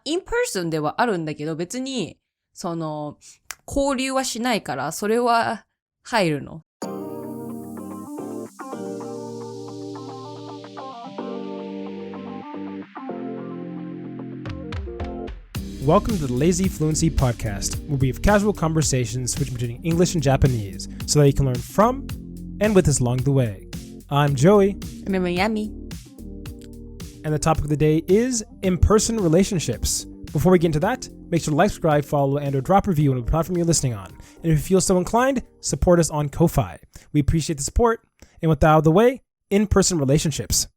インパーソンではあるんだけど、別に、交流はしないから、それは入るの。Welcome to the lazyfluency podcast, where we have casual conversations switching between English and Japanese so that you can learn from and with us along the way. I'm Joey. And I'm Yami. And the topic of the day is in-person relationships. Before we get into that, make sure to like, subscribe, follow, and or drop a review on the platform you're listening on. And if you feel so inclined, support us on Ko-Fi. We appreciate the support. And with that out of the way, in-person relationships.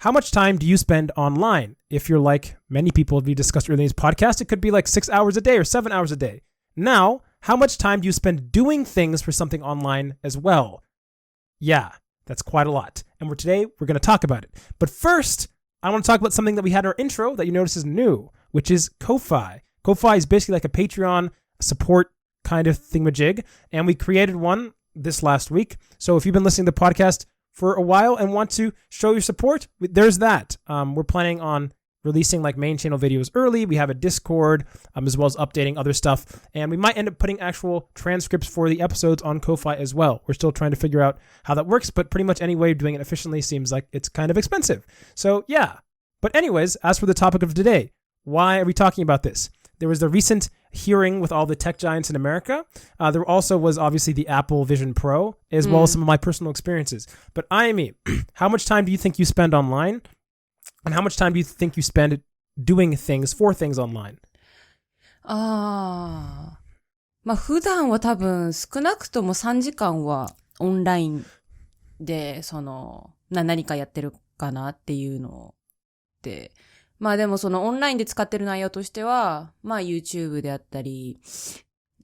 How much time do you spend online? If you're like many people we discussed earlier in this podcast, it could be like 6 hours a day or 7 hours a day. Now, how much time do you spend doing things for something online as well? Yeah, that's quite a lot. And today, we're going to talk about it. But first, I want to talk about something that we had in our intro that you notice is new, which is Ko-Fi. Ko-Fi is basically like a Patreon support kind of thingamajig. And we created one this last week. So if you've been listening to the podcast for a while and want to show your support, there's that. We're planning on releasing like main channel videos early. We have a Discord, as well as updating other stuff. And we might end up putting actual transcripts for the episodes on Ko-Fi as well. We're still trying to figure out how that works, but pretty much any way of doing it efficiently seems like it's kind of expensive. So yeah. But anyways, as for the topic of today, why are we talking about this? There was the recent hearing with all the tech giants in America. There also was obviously the Apple Vision Pro, as well as some of my personal experiences. But Ayami, how much time do you think you spend online? And how much time do you think you spend doing things for things online? まあ普段は多分少なくとも3時間はオンラインで何かやってるかなっていうので、まあでもオンラインで使ってる内容としては、まあ YouTube であったり、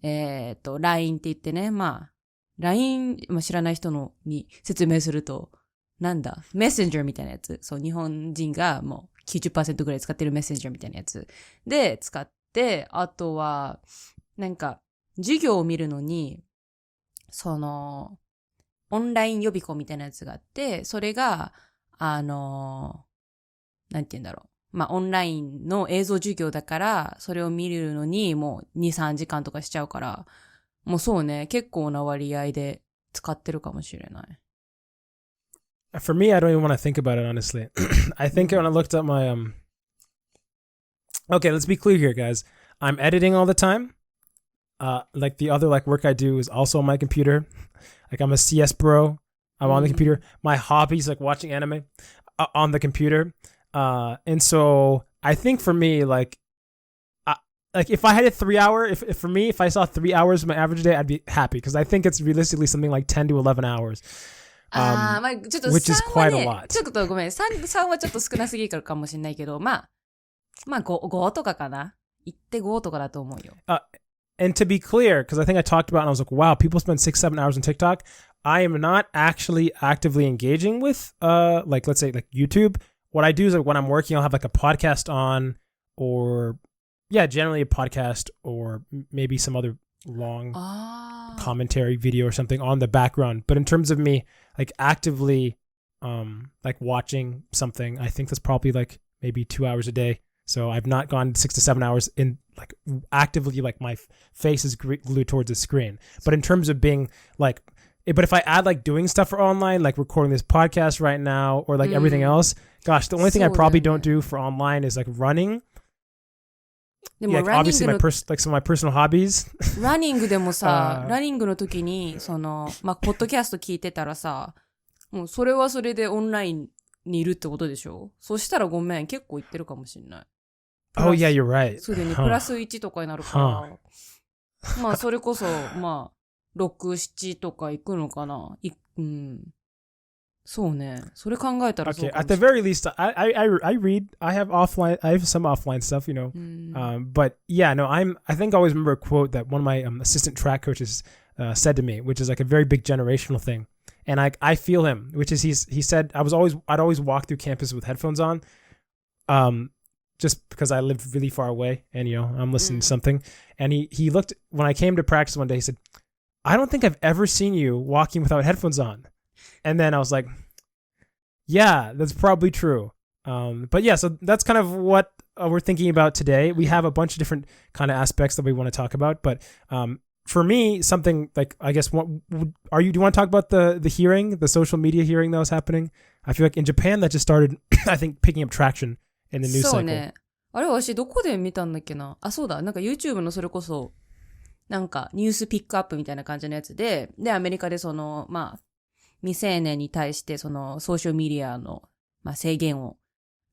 LINE って言ってね、まあ LINE、知らない人に説明すると、なんだ、メッセンジャーみたいなやつ。そう、日本人がもう 90% ぐらい使ってるメッセンジャーみたいなやつで使って、あとは、なんか、授業を見るのに、オンライン予備校みたいなやつがあって、それが、なんて言うんだろう。まあ、オンラインの映像授業だから、それを見るのにもう2、3時間とかしちゃうから、もうそうね、結構な割合で使ってるかもしれない。For me, I don't even want to think about it, honestly. I think when I looked up my, Okay, let's be clear here, guys. I'm editing all the time. Like the other work I do is also on my computer. Like I'm a CS bro. I'm on the computer. My hobby's like watching anime on the computer. And so I think for me, if I had a 3 hour, if I saw 3 hours of my average day, I'd be happy because I think it's realistically something like 10 to 11 hours. まあちょっとwhich is 3 quite は a ね、lot. ちょっとごめん、3はちょっと少なすぎるかもしれないけど、まあ5とかかな。行って5とかだと思うよ。And to be clear, because I think I talked about it and I was like, wow, people spend 6-7 hours on TikTok. I am not actually actively engaging with, let's say YouTube. What I do is when I'm working, I'll have a podcast on or, generally a podcast or maybe some other long commentary video or something on the background. But in terms of me, actively, watching something, I think that's probably maybe 2 hours a day. So I've not gone 6 to 7 hours in actively, my face is glued towards the screen. But in terms of being but if I add doing stuff for online, recording this podcast right now or everything else, gosh, the only thing I probably don't do for online is running. でも obviously some of my personal hobbies. ランニングでもさ、ランニングの時に、まあ、ポッドキャスト聞いてたらさ、もうそれはそれでオンラインにいるってことでしょ？そしたらごめん、結構行ってるかもしれない。Oh yeah, you're right. そうだよね、プラス1とかになるから。まあ、それこそ、まあ、6、7とか行くのかな。そうね。それ考えたらそうかもしれない。Okay, at the very least, I read. I have some offline stuff, you know. But yeah, no, I think I always remember a quote that one of my assistant track coaches said to me, which is a very big generational thing. And I feel him, which is he said I'd always walk through campus with headphones on. Just because I lived really far away and, I'm listening to something. And he looked, when I came to practice one day, he said, I don't think I've ever seen you walking without headphones on. And then I was like, yeah, that's probably true. But yeah, so that's kind of what we're thinking about today, we have a bunch of different kind of aspects that we want to talk about. But for me, something like, I guess, do you want to talk about the hearing, the social media hearing that was happening? I feel like in Japan that just started, I think, picking up traction in the news cycle. そうね。あれ、私どこで見たんだっけな。あ、そうだ。なんか YouTube のそれこそ、なんかニュースピックアップみたいな感じのやつで、で、アメリカで未成年に対してそのソーシャルメディアの、制限を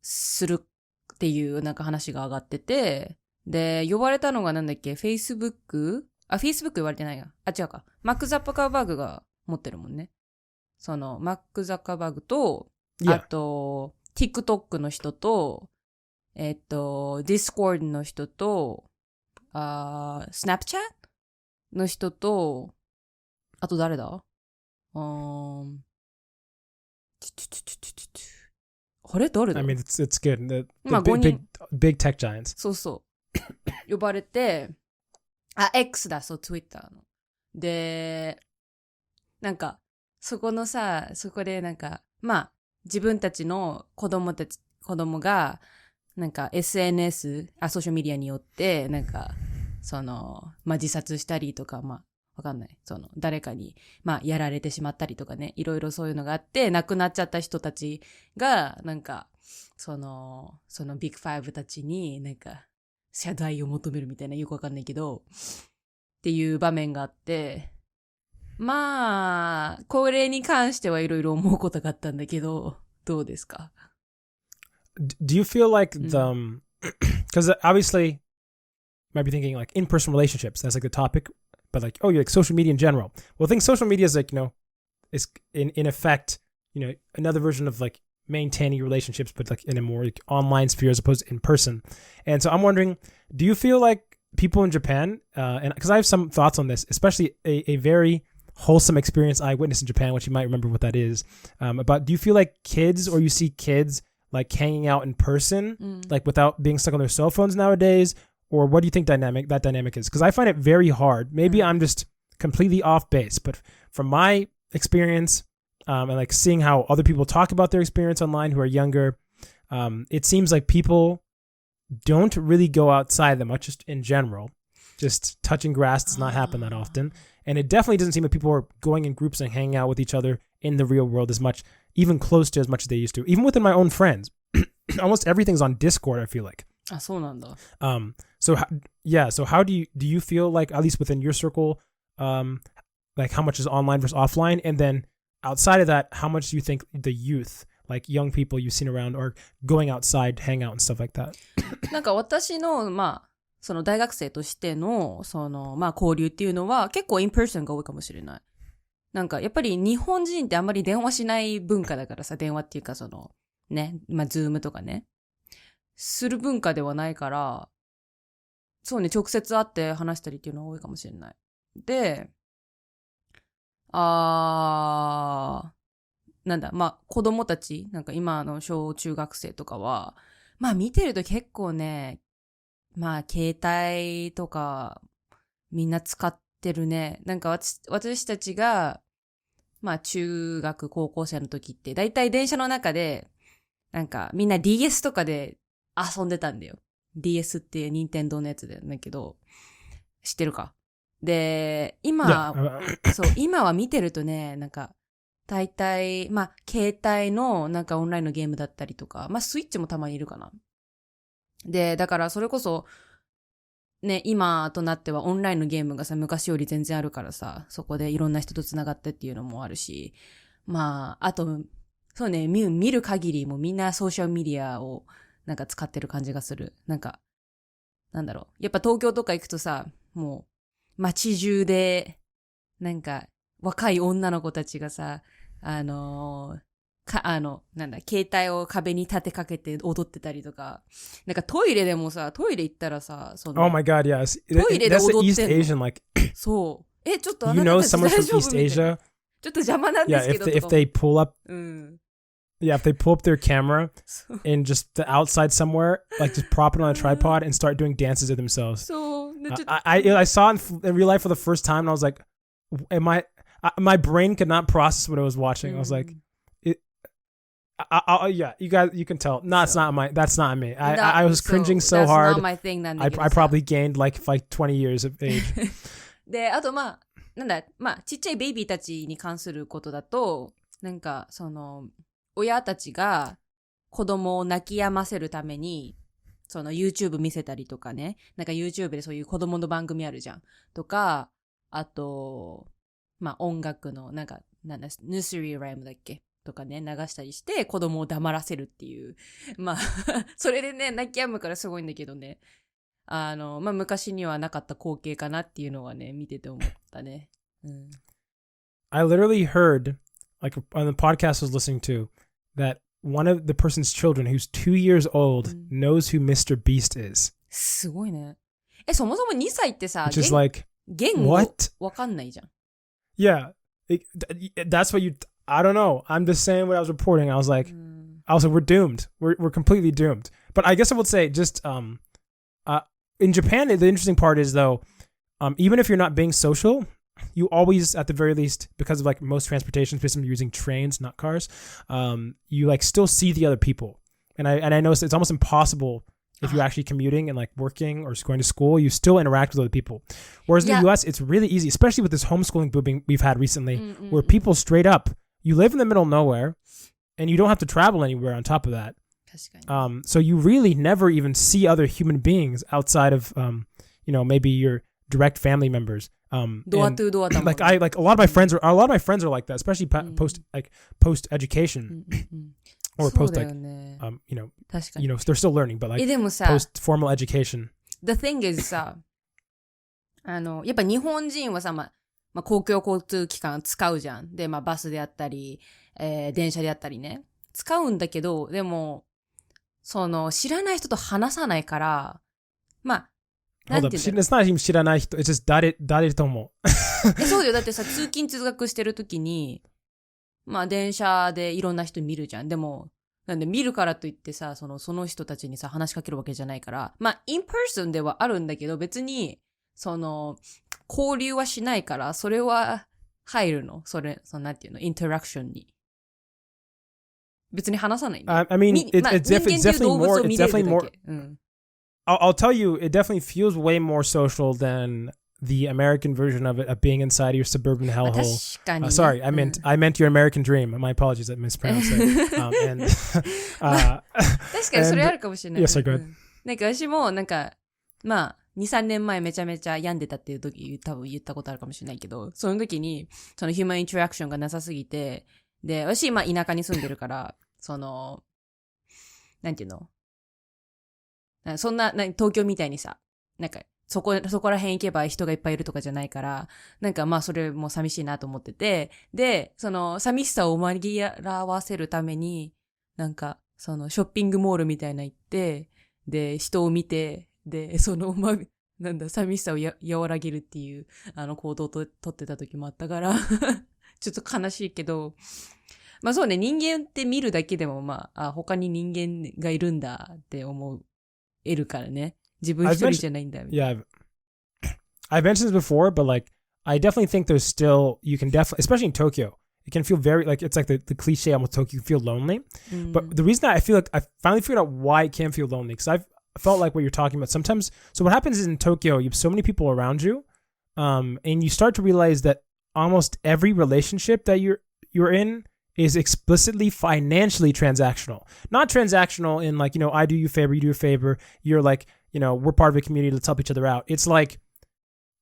するっていうなんか話が上がってて、で、呼ばれたのがなんだっけ、Facebook？ Facebook 言われてないや。あ、違うか。マック・ザッカーバーグが持ってるもんね。その、マック・ザッカーバーグと、あと、TikTok の人と、Discord の人と、Snapchat の人と、あと誰だ？あれ誰だ？ I mean, it's good. The big tech giants. そうそう。呼ばれて、X だ、そう、Twitter の。で、なんか、そこでなんか、自分たちの子供が、なんか SNS、ソーシャルメディアによって、なんか、自殺したりとか、わかんない。誰かに、やられてしまったりとかね、いろいろそういうのがあって、亡くなっちゃった人たちが、なんか、そのビッグファイブたちに、なんか、謝罪を求めるみたいな、よくわかんないけど、っていう場面があって、これに関してはいろいろ思うことがあったんだけど、どうですか？ Do you feel like because obviously, might be thinking like in-person relationships, that's like the topic, but like, like social media in general. Well, I think social media is like, is in effect, another version of like maintaining relationships, but like in a more like online sphere as opposed to in person. And so I'm wondering, do you feel like people in Japan, and because I have some thoughts on this, especially a very wholesome experience I witnessed in Japan, which you might remember what that is, about, do you feel like kids, or you see kids like hanging out in person, like without being stuck on their cell phones nowadays? Or what do you think that dynamic is? Because I find it very hard. Maybe I'm just completely off base, but from my experience, and like seeing how other people talk about their experience online who are younger, it seems like people don't really go outside that much, just in general. Just touching grass does not happen that often. And it definitely doesn't seem like people are going in groups and hanging out with each other in the real world as much, even close to as much as they used to. Even within my own friends. Almost everything's on Discord, I feel like. あ、そうなんだ。So how do you feel like, at least within your circle, like how much is online versus offline? And then outside of that, how much do you think the youth, like young people you've seen around, are going outside, hang out and stuff like that? なんか私の、その大学生としての、交流っていうのは結構インパーソンが多いかもしれない。なんかやっぱり日本人ってあんまり電話しない文化だからさ、電話っていうかズームとかね。する文化ではないから、そうね、直接会って話したりっていうのが多いかもしれない。で、子供たち、なんか今の小中学生とかは、見てると結構ね、携帯とかみんな使ってるね。なんか私たちが、中学高校生の時って、だいたい電車の中で、なんかみんな DS とかで遊んでたんだよ。DS って任天堂のやつだけど、知ってるか？で、今は見てるとね、なんか、大体、携帯のなんかオンラインのゲームだったりとか、スイッチもたまにいるかな。で、だからそれこそ、ね、今となってはオンラインのゲームがさ、昔より全然あるからさ、そこでいろんな人と繋がってっていうのもあるし、あと、そうね、見る限りもみんなソーシャルメディアをなんか使ってる感じがする。なんか、なんだろう。やっぱ東京とか行くとさ、もう街中で、なんか若い女の子たちがさ、携帯を壁に立てかけて踊ってたりとか、なんかトイレでもさ、トイレ行ったらさ、Oh my god, yes. トイレで踊ってんの。That's the East Asian, like. そう。ちょっとYou know someone from East Asia? ちょっと邪魔なんですけど。Yeah, if they pull up, yeah, if they pull up their camera and just the outside somewhere, like just prop it on a tripod and start doing dances to themselves. So, I saw it in real life for the first time and I was like, my brain could not process what I was watching. I was like, Yeah, you guys, you can tell. No, it's not that's not me. I was cringing so that's hard. not my thing なんだけど I probably gained like 20 years of age. で、あとなんだ、ちっちゃいベイビーたちに関することだと、なんか、親たちが子供を泣き止ませるために、YouTube 見せたりとかね、なんか YouTube でそういう子供の番組あるじゃん。とか、あと、音楽の、なんだ、nursery rhyme だっけとかね、流したりして、子供を黙らせるっていう。それでね、泣き止むからすごいんだけどね。昔にはなかった光景かなっていうのはね、見てて思ったね。I literally heard, like on the podcast I was listening to, that one of the person's children who's 2 years old knows who Mr. Beast is. すごいね。そもそも2歳ってさ、Which is like, 言語 what? わかんないじゃん。Yeah. That's what I don't know. I'm just saying what I was reporting. I was like, we're doomed. We're completely doomed. But I guess I would say just, in Japan, the interesting part is though, even if you're not being social, you always, at the very least, because of like most transportation systems using trains, not cars, you like still see the other people. And I noticed it's almost impossible if you're actually commuting and like working or going to school, you still interact with other people. Whereas in the US, it's really easy, especially with this homeschooling booming we've had recently, where people straight up, you live in the middle of nowhere and you don't have to travel anywhere on top of that. So you really never even see other human beings outside of, maybe your direct family members. Door to door. Like a lot of my friends are like that, especially post education or post like, they're still learning, but like post formal education. The thing is さ、やっぱ日本人はさ、公共交通機関使うじゃん。で、バスであったり、電車であったりね。使うんだけど、でも、知らない人と話さないから、なんていうの It's not even 知らない人。It's just 誰とも。そうだよ。だってさ、通勤通学してるときに、電車でいろんな人見るじゃん。でも、なんで見るからといってさ、その人たちにさ、話しかけるわけじゃないから、in person ではあるんだけど、別に、交流はしないから、それは入るの。なんていうの、インタラクションに。別に話さない。I mean, it's definitely more. It's definitely more. I'll tell you, it definitely feels way more social than the American version of it, of being inside your suburban hellhole. Sorry, I meant your American dream. My apologies, I mispronounced it. 確かにそれあるかもしれない。Yes, sir, go ahead. なんか私も2、3年前めちゃめちゃ病んでたっていう時多分言ったことあるかもしれないけど、その時にヒューマンインタラクションがなさすぎて、で、私今田舎に住んでるから、なんていうの、そんな、東京みたいにさ、なんか、そこら辺行けば人がいっぱいいるとかじゃないから、なんかそれも寂しいなと思ってて、で、寂しさを紛らわせるために、なんか、ショッピングモールみたいな行って、で、人を見て、で、なんだ、寂しさを和らげるっていう、行動をとってた時もあったから、ちょっと悲しいけど、そうね、人間って見るだけでも、他に人間がいるんだって思えるからね。自分一人じゃないんだよ。Yeah, I've mentioned this before, but like, I definitely think there's still, you can definitely, especially in Tokyo, it can feel very, like, it's like the cliche almost Tokyo, you feel lonely. But the reason that I feel like, I finally figured out why it can feel lonely, because I've felt like what you're talking about sometimes. So what happens is in Tokyo, you have so many people around you, and you start to realize that almost every relationship that you're in is explicitly financially transactional. Not transactional in like, I do you a favor, you do a favor. You're like, we're part of a community, let's help each other out. It's like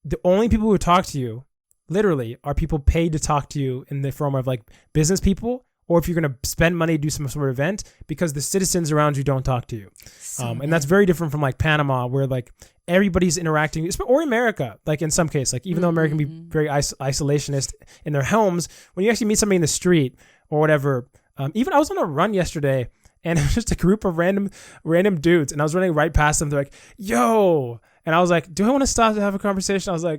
the only people who talk to you, literally, are people paid to talk to you in the form of like business people, or if you're going to spend money to do some sort of event, because the citizens around you don't talk to you. And that's very different from like Panama, where like everybody's interacting, or America, like in some case, like even though America can be very isolationist in their homes, when you actually meet somebody in the street or whatever, even I was on a run yesterday, and it was just a group of random dudes, and I was running right past them. They're like, "Yo," and I was like, "Do I want to stop to have a conversation?" I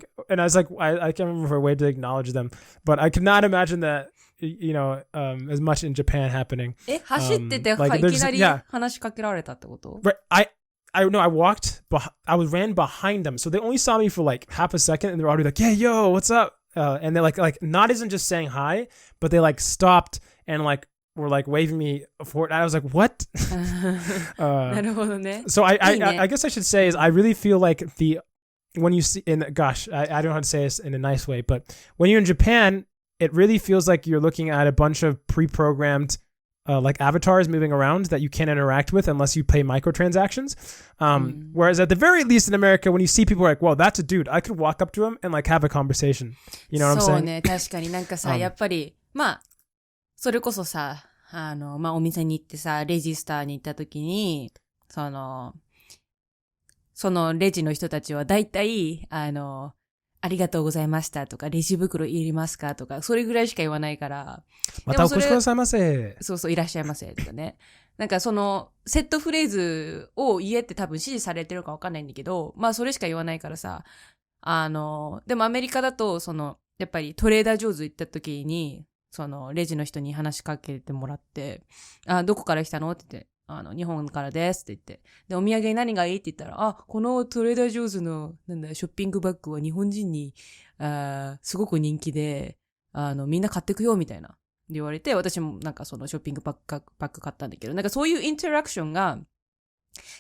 can't remember a way to acknowledge them, but I could not imagine that, as much in Japan happening. 走ってて、いきなり話しかけられたってこと？ Right. I ran behind them, so they only saw me for like half a second, and they're already like, "Yeah, yo, what's up?" And they're like not isn't just saying hi, but they like stopped and like were like waving me for it. I was like, what? なるほどね。 So I いいね。 I guess I should say is I really feel like when you see gosh, I don't know how to say this in a nice way, but when you're in Japan, it really feels like you're looking at a bunch of pre-programmed like avatars moving around that you can't interact with unless you pay microtransactions. Whereas at the very least in America, when you see people like, well, that's a dude, I could walk up to him and like have a conversation. You know what I'm saying? そうね、確かになんかさ、やっぱり、まあ、それこそさ、まあお店に行ってさ、レジスターに行った時に、そのレジの人たちは大体、ありがとうございましたとか、レジ袋いりますかとか、それぐらいしか言わないから。またお越しくださいませ。そうそう、いらっしゃいませとかね。なんかその、セットフレーズを言えって多分指示されてるかわかんないんだけど、まあそれしか言わないからさ、でもアメリカだと、やっぱりトレーダー上手行った時に、レジの人に話しかけてもらって、どこから来たのって言って、日本からですって言って。で、お土産に何がいいって言ったら、このトレーダー上手の、ショッピングバッグは日本人に、すごく人気で、みんな買ってくよ、みたいな。言われて、私もなんかショッピングバッグ買ったんだけど、なんかそういうインタラクションが、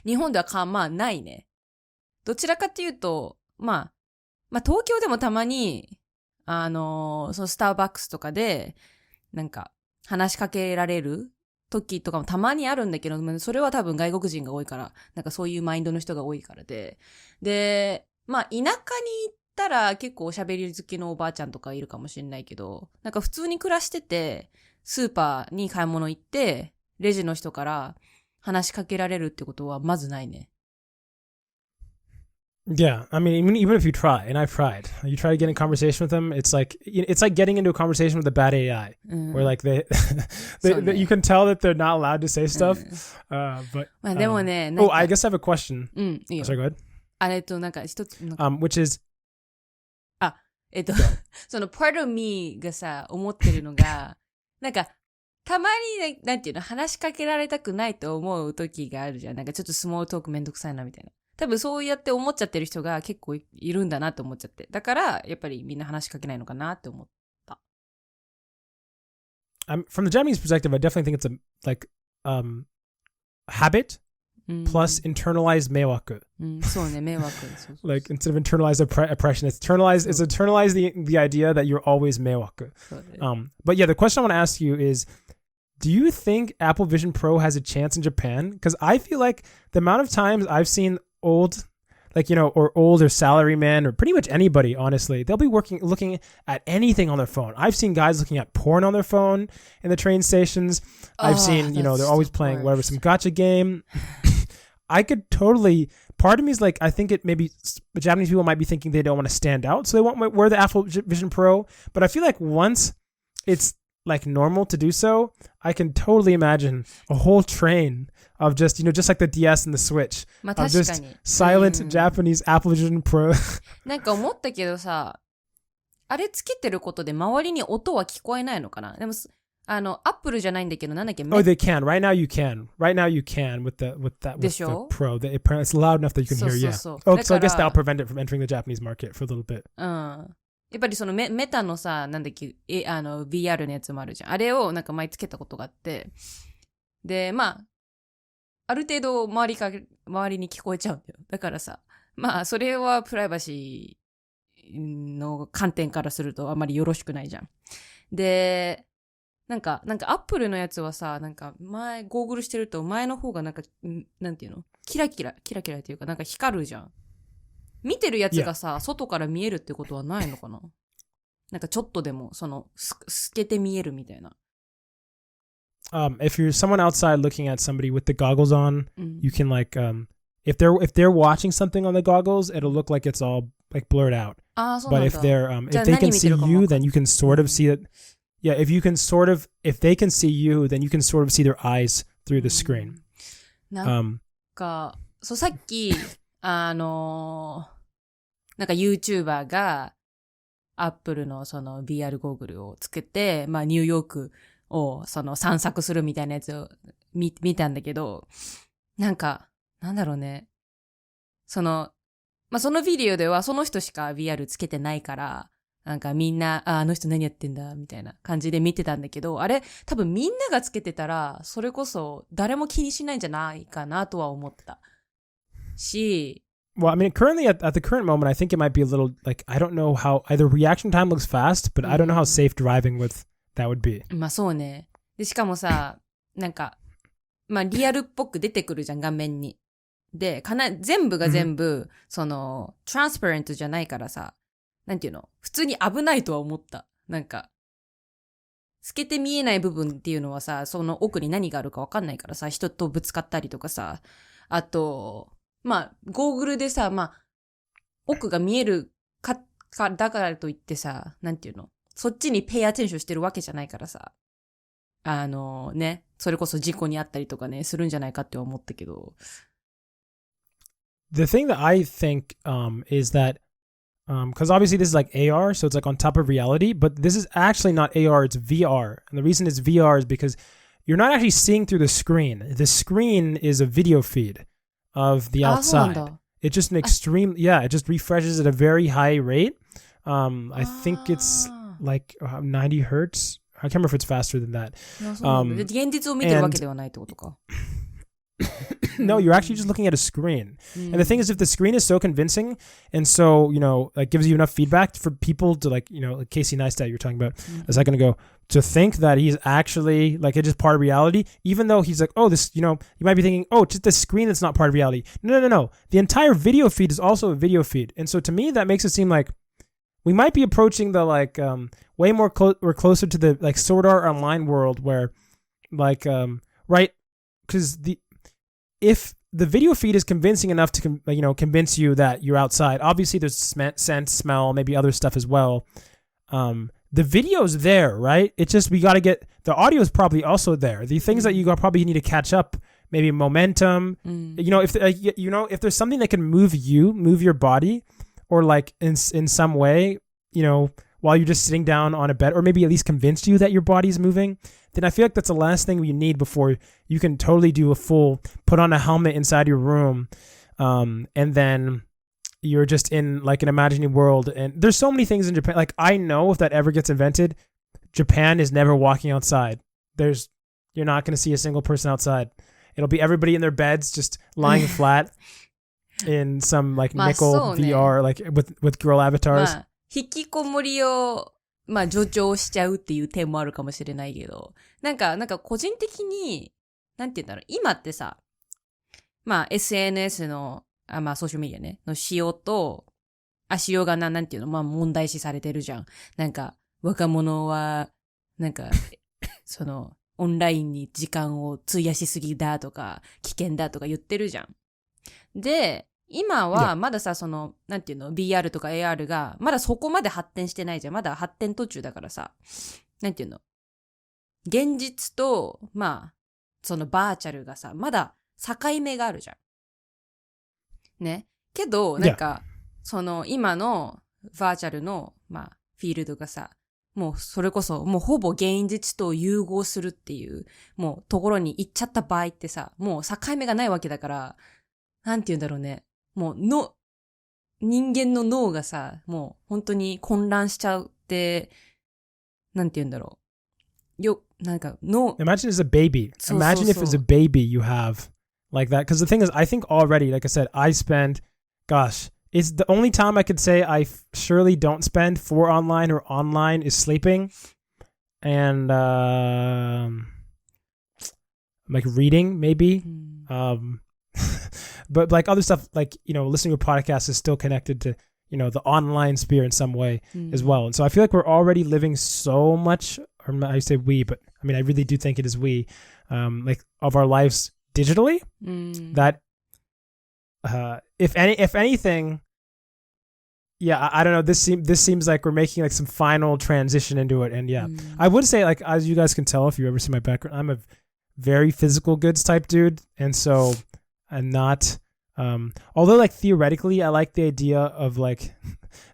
日本ではまあないね。どちらかっていうと、まあ東京でもたまに、スターバックスとかで、なんか、話しかけられる時とかもたまにあるんだけど、それは多分外国人が多いから、なんかそういうマインドの人が多いからで。で、まあ田舎に行ったら結構おしゃべり好きのおばあちゃんとかいるかもしれないけど、なんか普通に暮らしてて、スーパーに買い物行って、レジの人から話しかけられるってことはまずないね。Yeah, I mean, even if you try, and I've tried, you try to get in conversation with them. It's like getting into a conversation with a bad AI, where like they you can tell that they're not allowed to say stuff. But まあでもね、oh, I guess I have a question. いいよ。 Sorry, go ahead. なんか一つ、which is part of me がさ、思ってるのが、なんか、たまに、ね、なんていうの、話しかけられたくないと思う時があるじゃん。なんかちょっとスモールトークめんどくさいなみたいな。多分そうやって思っちゃってる人が結構いるんだなって思っちゃって。だから、やっぱりみんな話しかけないのかなって思った。from the Japanese perspective, I definitely think it's a habit plus internalized 迷惑. そうね、迷惑。Like instead of internalized oppression, it's internalized the idea that you're always 迷惑. But yeah, the question I want to ask you is, do you think Apple Vision Pro has a chance in Japan? Because I feel like the amount of times I've seen old or salary man or pretty much anybody, honestly, they'll be looking at anything on their phone. I've seen guys looking at porn on their phone in the train stations. I've seen, they're always playing whatever, some gacha game. I could totally, part of me is like, I think maybe Japanese people might be thinking they don't want to stand out, so they won't wear the Apple Vision Pro. But I feel like once it's like normal to do so, I can totally imagine a whole train of just like the DS and the Switch, of just silent Japanese Apple Vision Pro. なんか思ったけどさ、あれつけてることで周りに音は聞こえないのかな。でもアップルじゃないんだけど、なんだっけ。Oh, they can. Right now you can with the Pro. It's loud enough that you can hear. Yeah. Oh, so I guess that'll prevent it from entering the Japanese market for a little bit. やっぱりメタのさ、なんだっけ、VR のやつもあるじゃん。あれをなんか前つけたことがあって。で、まあ、ある程度周りに聞こえちゃうんだよ。だからさ、まあ、それはプライバシーの観点からするとあまりよろしくないじゃん。で、なんかアップルのやつはさ、なんかゴーグルしてると前の方がなんか、なんていうの？キラキラっていうかなんか光るじゃん。見てるやつがさ、外から見えるってことはないのかな？なんかちょっとでも、透けて見えるみたいな。If you're someone outside looking at somebody with the goggles on, you can like, if they're watching something on the goggles, it'll look like it's all like blurred out. But if if they can see you, then you can sort of see it. Yeah, if they can see you, then you can sort of see their eyes through the screen. なんか、さっき、なんか YouTuber が Apple のVR ゴーグルをつけて、まあニューヨークを散策するみたいなやつを見たんだけど、なんか、なんだろうね。まあそのビデオではその人しか VR つけてないから、なんかみんな、あの人何やってんだみたいな感じで見てたんだけど、あれ多分みんながつけてたら、それこそ誰も気にしないんじゃないかなとは思ったし、Well, I mean, currently at the current moment, I think it might be a little like, I don't know how, either reaction time looks fast, but I don't know how safe driving with that would be. まあそうね。で、しかもさ、なんか、まあリアルっぽく出てくるじゃん、画面に。で、全部が全部、その、トランスパレントじゃないからさ、なんていうの、普通に危ないとは思った。なんか、透けて見えない部分っていうのはさ、その奥に何があるかわかんないからさ、人とぶつかったりとかさ、あと、まあ、ゴーグルでさ、まあ、奥が見えるだからといってさ、なんていうの、そっちにペイアテンションしてるわけじゃないからさ、ね、それこそ事故にあったりとかね、するんじゃないかって思ったけど。The thing that I think is that, because obviously this is like AR, so it's like on top of reality, but this is actually not AR, it's VR. And the reason it's VR is because you're not actually seeing through the screen. The screen is a video feed of the outside. It's just an extreme, it just refreshes at a very high rate. I think it's like 90 hertz. I can't remember if it's faster than that. 現実を見てるわけではないってことか。No, you're actually just looking at a screen. And the thing is, if the screen is so convincing and so, like gives you enough feedback for people to like Casey Neistat you're talking about a second ago, to think that he's actually like it's just part of reality, even though he's like, oh, this, you might be thinking, oh, it's just the screen that's not part of reality. No. The entire video feed is also a video feed. And so to me, that makes it seem like we might be approaching the like way more we're closer to the like Sword Art Online world where like, right, because if the video feed is convincing enough to convince you that you're outside, obviously there's scent, smell, maybe other stuff as well. The video's there, right? It's just we got to get the audio is probably also there. The things that you probably need to catch up, maybe momentum. If there's something that can move your body, or like in some way, while you're just sitting down on a bed, or maybe at least convince you that your body's moving, then I feel like that's the last thing you need before you can totally do a full put on a helmet inside your room. And then you're just in like an imaginary world. And there's so many things in Japan. Like I know if that ever gets invented, Japan is never walking outside. You're not going to see a single person outside. It'll be everybody in their beds, just lying flat in some like nickel VR, like with girl avatars. 引きこもりを、まあ、助長しちゃうっていう点もあるかもしれないけど、なんか個人的に、なんて言うんだろう、今ってさ、まあ、SNS の、まあ、ソーシャルメディアね、の使用がなんていうの、まあ、問題視されてるじゃん。なんか、若者は、なんか、オンラインに時間を費やしすぎだとか、危険だとか言ってるじゃん。で、今はまださ、なんていうの ?VR とか AR が、まだそこまで発展してないじゃん。まだ発展途中だからさ、なんていうの現実と、まあ、バーチャルがさ、まだ境目があるじゃん。ね。けど、なんか、今のバーチャルの、まあ、フィールドがさ、もうそれこそ、もうほぼ現実と融合するっていう、もうところに行っちゃった場合ってさ、もう境目がないわけだから、なんて言うんだろうね。もう人間の脳がさ、もう本当に混乱しちゃうって、なんて言うんだろう。なんかImagine as a baby. Imagine if as a baby you have like that. Because the thing is, I think already, like I said, it's the only time I could say I surely don't spend for online or online is sleeping and like reading maybe. But like other stuff, like, listening to a podcast is still connected to, the online sphere in some way as well. And so I feel like we're already living so much, or I say we, but I mean, I really do think it is we, like of our lives digitally that, if anything, I don't know. This seems like we're making like some final transition into it. And I would say, like, as you guys can tell, if you ever see my background, I'm a very physical goods type dude. And so I'm not, although like theoretically, I like the idea of like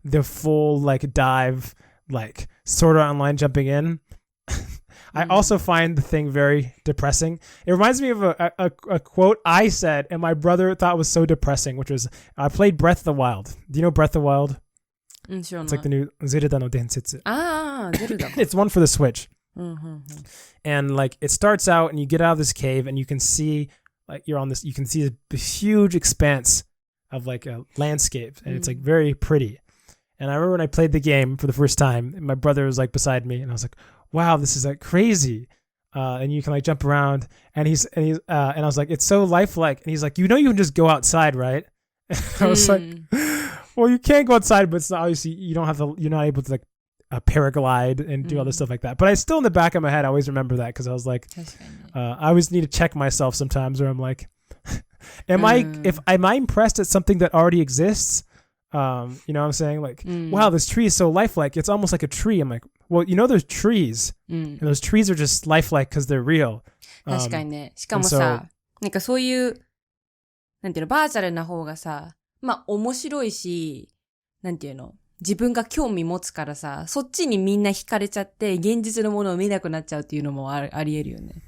the full like dive, like sort of online jumping in. I also find the thing very depressing. It reminds me of a quote I said and my brother thought was so depressing, which was, I played Breath of the Wild. Do you know Breath of the Wild? 知らない。It's like the new Zelda の伝説。ゼルダ。It's one for the Switch. And like it starts out and you get out of this cave and you can see like you're on this, you can see this huge expanse of like a landscape and it's like very pretty. And I remember when I played the game for the first time, and my brother was like beside me and I was like, wow, this is like crazy. And you can like jump around and and I was like, it's so lifelike. And he's like, you can just go outside, right? And I was like, well, you can't go outside, but it's not, obviously you're not able to like paraglide and do all this stuff like that. But I still in the back of my head, I always remember that because I was like, I always need to check myself sometimes where I'm like, am I impressed at something that already exists? You know what I'm saying? Like, wow, this tree is so lifelike. It's almost like a tree. I'm like, well, there's trees. And those trees are just lifelike because they're real. 確かにね。しかもさ、なんかそういう、なんていうの、バーチャルな方がさ、まあ面白いし、なんていうの、自分が興味持つからさ、そっちにみんな惹かれちゃって、現実のものを見なくなっちゃうっていうのもあり得るよね。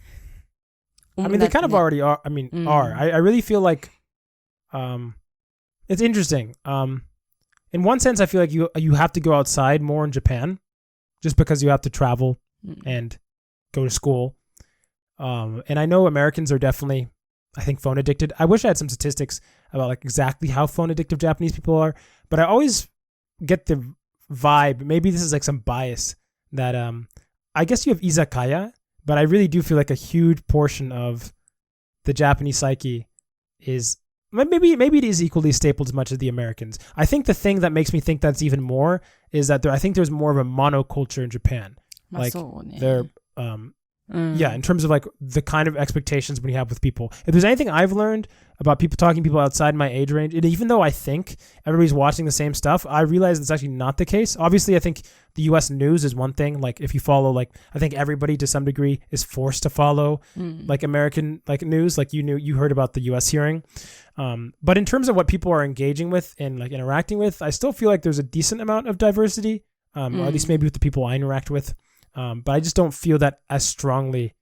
I mean, they kind of already are. I mean, I really feel like, it's interesting. In one sense, I feel like you have to go outside more in Japan, just because you have to travel and go to school. And I know Americans are definitely, I think, phone addicted. I wish I had some statistics about like exactly how phone addictive Japanese people are, but I always get the vibe, maybe this is like some bias, that I guess you have izakaya, but I really do feel like a huge portion of the Japanese psyche is, maybe it is equally stapled as much as the Americans. I think the thing that makes me think that's even more is that I think there's more of a monoculture in Japan. Like they're yeah, in terms of like the kind of expectations when you have with people. If there's anything I've learned about talking to people outside my age range, and even though I think everybody's watching the same stuff, I realize it's actually not the case. Obviously, I think the US news is one thing. Like if you follow, like I think everybody to some degree is forced to follow like American like news. Like you heard about the US hearing. But in terms of what people are engaging with and like interacting with, I still feel like there's a decent amount of diversity, or at least maybe with the people I interact with. But I just don't feel that as strongly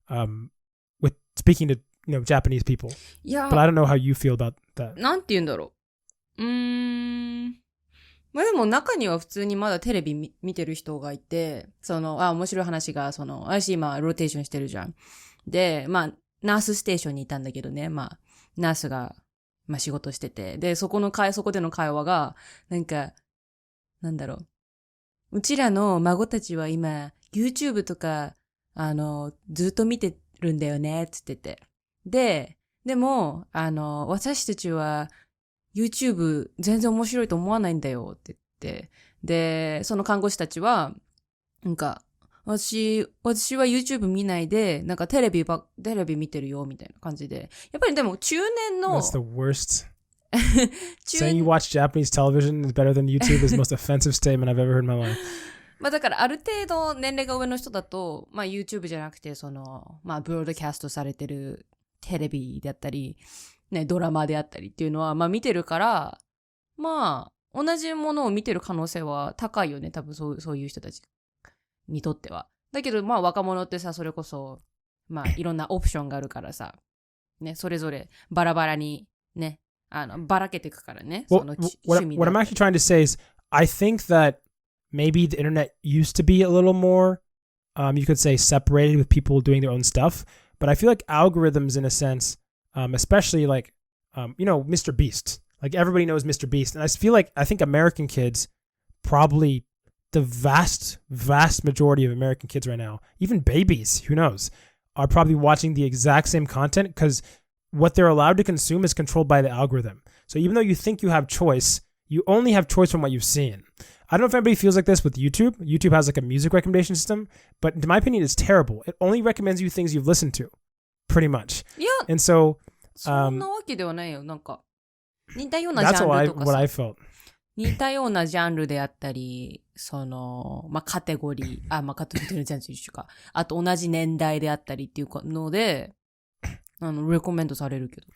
with speaking to Japanese people. Yeah. But I don't know how you feel about that. なんて言うんだろう。まあでも中には普通にまだテレビ見てる人がいて、面白い話が、私今ローテーションしてるじゃん。で、まあ、ナースステーションにいたんだけどね、まあ、ナースが、まあ仕事してて、で、そこでの会話が、なんか、なんだろう。うちらの孫たちは今、YouTube とか、ずっと見てるんだよね、つってて。でも、私たちは YouTube 全然面白いと思わないんだよって言って。で、その看護師たちは、なんか、私は YouTube 見ないで、なんかテレビ見てるよ、みたいな感じで。やっぱりでも中年の... That's the worst. Saying you watch Japanese television is better than YouTube is the most offensive statement I've ever heard in my life. まあだからある程度年齢が上の人だと、まあ YouTube じゃなくてまあブロードキャストされてるテレビであったり、ね、ドラマであったりっていうのはまあ見てるから、まあ同じものを見てる可能性は高いよね、多分そういう人たちにとっては。だけどまあ若者ってさ、それこそまあいろんなオプションがあるからさ、ね、それぞれバラバラにね、ばらけていくからね。Well, what I'm actually trying to say is, I think that maybe the internet used to be a little more, you could say, separated with people doing their own stuff. But I feel like algorithms, in a sense, especially like, Mr. Beast. Like everybody knows Mr. Beast. And I think American kids, probably the vast, vast majority of American kids right now, even babies, who knows, are probably watching the exact same content because what they're allowed to consume is controlled by the algorithm. So even though you think you have choice, you only have choice from what you've seen. I don't know if anybody feels like this with YouTube. YouTube has like a music recommendation system, but in my opinion, it's terrible. It only recommends you things you've listened to, pretty much. Yeah. And so, そんなわけではないよ。なんか似たようなジャンルとか what I felt. 似たようなジャンルであったり、まあカテゴリー、まあカテゴリーのジャンルと一緒か。あと同じ年代であったりっていうので、レコメンドされるけど。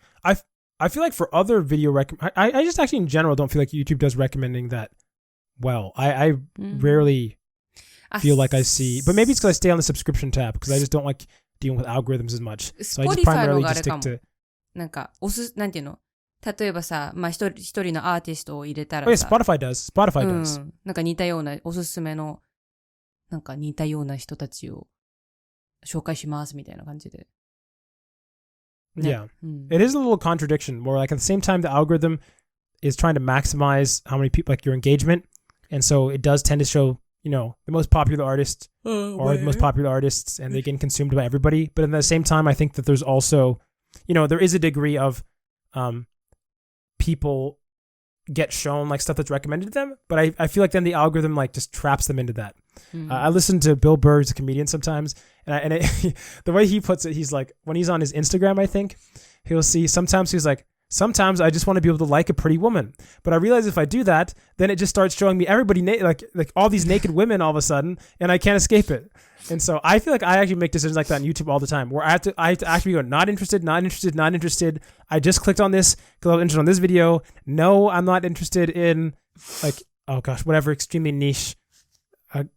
I feel like for other video I just actually in general don't feel like YouTube does recommending that well. I rarely feel like I see, but maybe it's because I stay on the subscription tab because I just don't like dealing with algorithms as much. So I just primarily just stick to なんかなんていうの、例えばさ、まあ一人のアーティストを入れたら Oh, yeah, さ、Spotify does. なんか似たような、おすすめの、なんか似たような人たちを紹介しますみたいな感じで。Yeah. It is a little contradiction where like at the same time the algorithm is trying to maximize how many people like your engagement, and so it does tend to show, you know, the most popular artists or the most popular artists, and they get consumed by everybody. But at the same time, I think that there's also, you know, there is a degree of people get shown like stuff that's recommended to them, but I feel like then the algorithm like just traps them into that. I listen to Bill Burr, who's a comedian sometimes, and the way he puts it, he's like, when he's on his Instagram, I think he'll see sometimes he's like, sometimes I just want to be able to like a pretty woman, but I realize if I do that, then it just starts showing me everybody like all these naked women all of a sudden, and I can't escape it. And so I feel like I actually make decisions like that on YouTube all the time, where I have to actually go not interested. I just clicked on this because I was interested on this video. No, I'm not interested in like, oh gosh, whatever extremely niche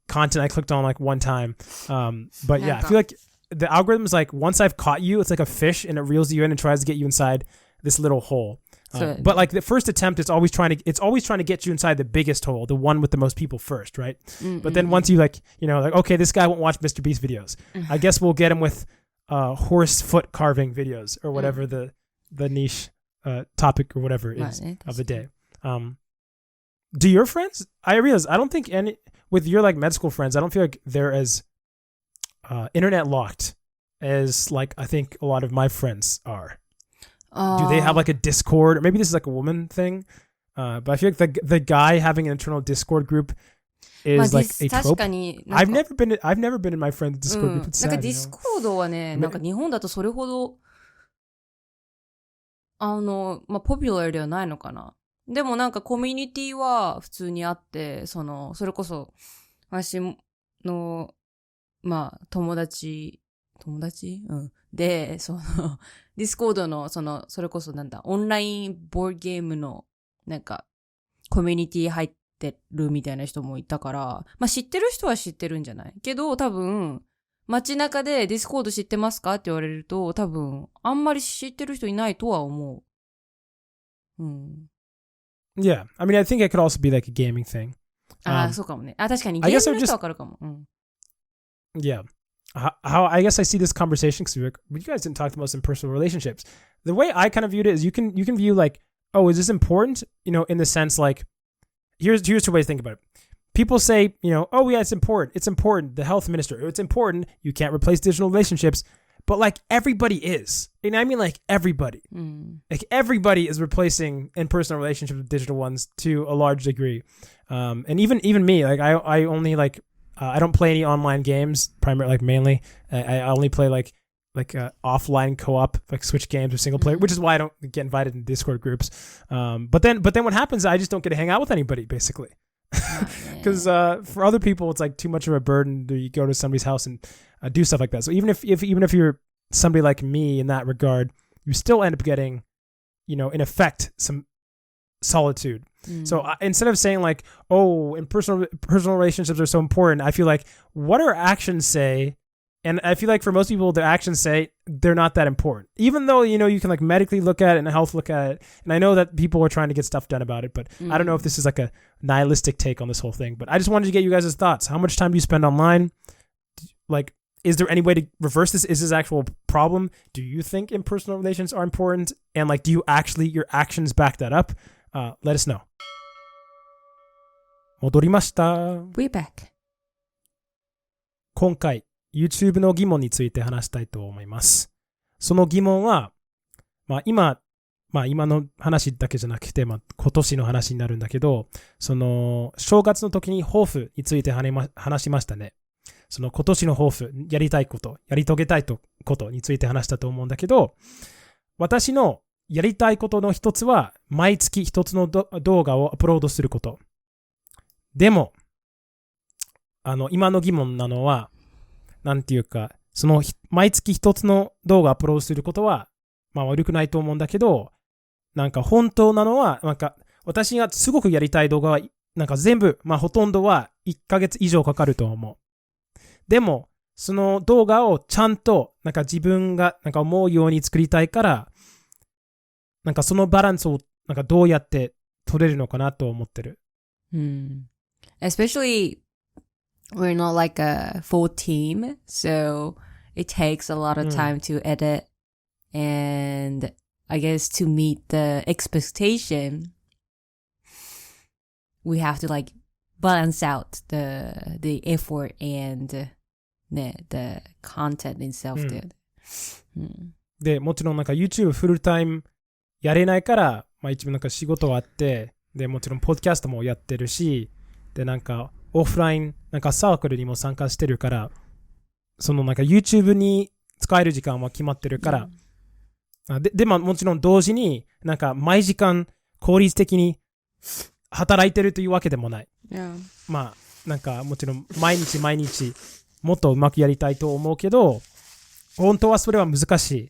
content I clicked on like one time. But yeah, I feel like the algorithm is like, once I've caught you, it's like a fish and it reels you in and tries to get you inside this little hole. But like the first attempt, it's always trying to get you inside the biggest hole, the one with the most people first, right? But then once you like, you know, like, okay, this guy won't watch Mr. Beast videos. I guess we'll get him with horse foot carving videos or whatever the niche topic or whatever is of the day. Do your friends? I realize I don't think any with your like med school friends, I don't feel like they're as internet locked as like I think a lot of my friends are. Do they have like a Discord? Or maybe this is like a woman thing. But I feel like the guy having an internal Discord group is like a trope. I've never been in my friend's Discord group. It's sad, なんか Discord はね、なんか日本だとそれほどまあ、ポピュラーではないのかな。でもなんかコミュニティは普通にあって、それこそ私のまあ友達で、ディスコードの、それこそなんだ、オンラインボードゲームの、なんか、コミュニティ入ってるみたいな人もいたから、まあ知ってる人は知ってるんじゃないけど、多分、街中でディスコード知ってますかって言われると、多分、あんまり知ってる人いないとは思う。Yeah, I mean, I think it could also be like a gaming thing. そうかもね。確かにゲームの人はわかるかも。Yeah. How I guess I see this conversation because you guys didn't talk the most in personal relationships. The way I kind of viewed it is you can view like, oh, is this important? You know, in the sense like, here's two ways to think about it. People say, you know, oh yeah, it's important. It's important. The health minister, it's important. You can't replace digital relationships, but like everybody is, and I mean like everybody, like everybody is replacing in-person relationships with digital ones to a large degree. And even me, like I only like. I don't play any online games, primarily, like mainly. I only play like offline co-op, like Switch games or single player, which is why I don't get invited in Discord groups. But then what happens? I just don't get to hang out with anybody, basically, because for other people it's like too much of a burden to go to somebody's house and do stuff like that. So even if you're somebody like me in that regard, you still end up getting, you know, in effect, some solitude. So instead of saying like, oh, in personal relationships are so important, I feel like what our actions say, and I feel like for most people their actions say they're not that important, even though, you know, you can like medically look at it and health look at it, and I know that people are trying to get stuff done about it, but I don't know if this is like a nihilistic take on this whole thing. But I just wanted to get you guys' thoughts. How much time do you spend online? Like, is there any way to reverse this? Is this actual problem? Do you think in-personal relations are important? And like, do you actually, your actions back that up? Let us know. 戻りました。We're back. 今回 YouTube の疑問について話したいと思います。その疑問は、今の話だけじゃなくて、今年の話になるんだけど、正月の時に抱負について話しましたね。今年の抱負、やりたいこと、やり遂げたいことについて話したと思うんだけど、私のやりたいことの一つは、毎月一つの動画をアップロードすること。でも、今の疑問なのは、なんていうか、毎月一つの動画をアップロードすることは、悪くないと思うんだけど、なんか本当なのは、なんか私がすごくやりたい動画は、なんか全部、ほとんどは1ヶ月以上かかると思う。でも、その動画をちゃんと、なんか自分がなんか思うように作りたいから、なんかそのバランスをなんかどうやって取れるのかなと思ってる。Especially, we're not like a full team, so it takes a lot of time to edit and I guess to meet the expectation, we have to like balance out the effort and the content itself. で、もちろんなんか YouTube フルタイムやれないから、まあ一部なんか仕事はあって、で、もちろんポッドキャストもやってるし、で、なんかオフライン、なんかサークルにも参加してるから、そのなんか YouTube に使える時間は決まってるから、で、まあもちろん同時になんか毎時間効率的に働いてるというわけでもない。まあなんかもちろん毎日もっとうまくやりたいと思うけど、本当はそれは難しい。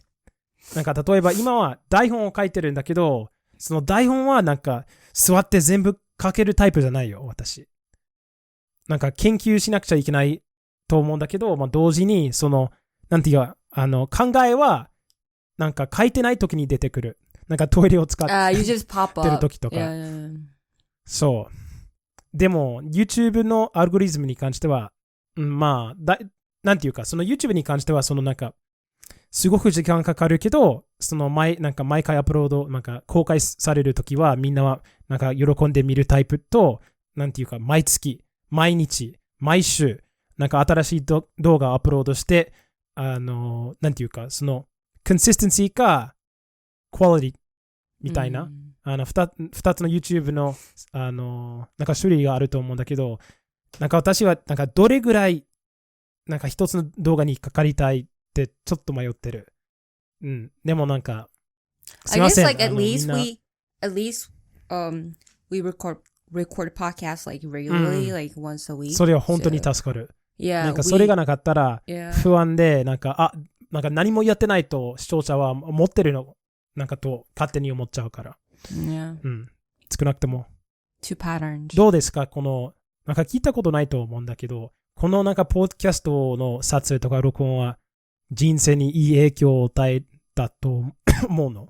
なんか例えば今は台本を書いてるんだけど、その台本はなんか座って全部書けるタイプじゃないよ、私。なんか研究しなくちゃいけないと思うんだけど、まあ同時にその、なんていうか、考えはなんか書いてない時に出てくる。なんかトイレを使ってる時とか。そう。でも YouTube のアルゴリズムに関しては、まあ、なんていうか、その YouTube に関しては、そのなんか、すごく時間かかるけど、そのなんか毎回アップロード、なんか公開されるときは、みんなはなんか喜んで見るタイプと、なんていうか、毎月、毎日、毎週、なんか新しい動画をアップロードして、なんていうか、その、consistency か、quality みたいな、二つの YouTube の、なんか種類があると思うんだけど、なんか私は、なんかどれぐらい、なんか一つの動画にかかりたいってちょっと迷ってる。でもなんか、すいません。I guess like at least we record podcasts like regularly, like once a week. それは本当に助かる。Yeah. なんかそれがなかったら、不安で、なんか何もやってないと視聴者は持ってるの、なんかと勝手に思っちゃうから。少なくとも。Two patterns. どうですかこの、なんか聞いたことないと思うんだけど、このなんかポッドキャストの撮影とか録音は人生にいい影響を与えたと思うの？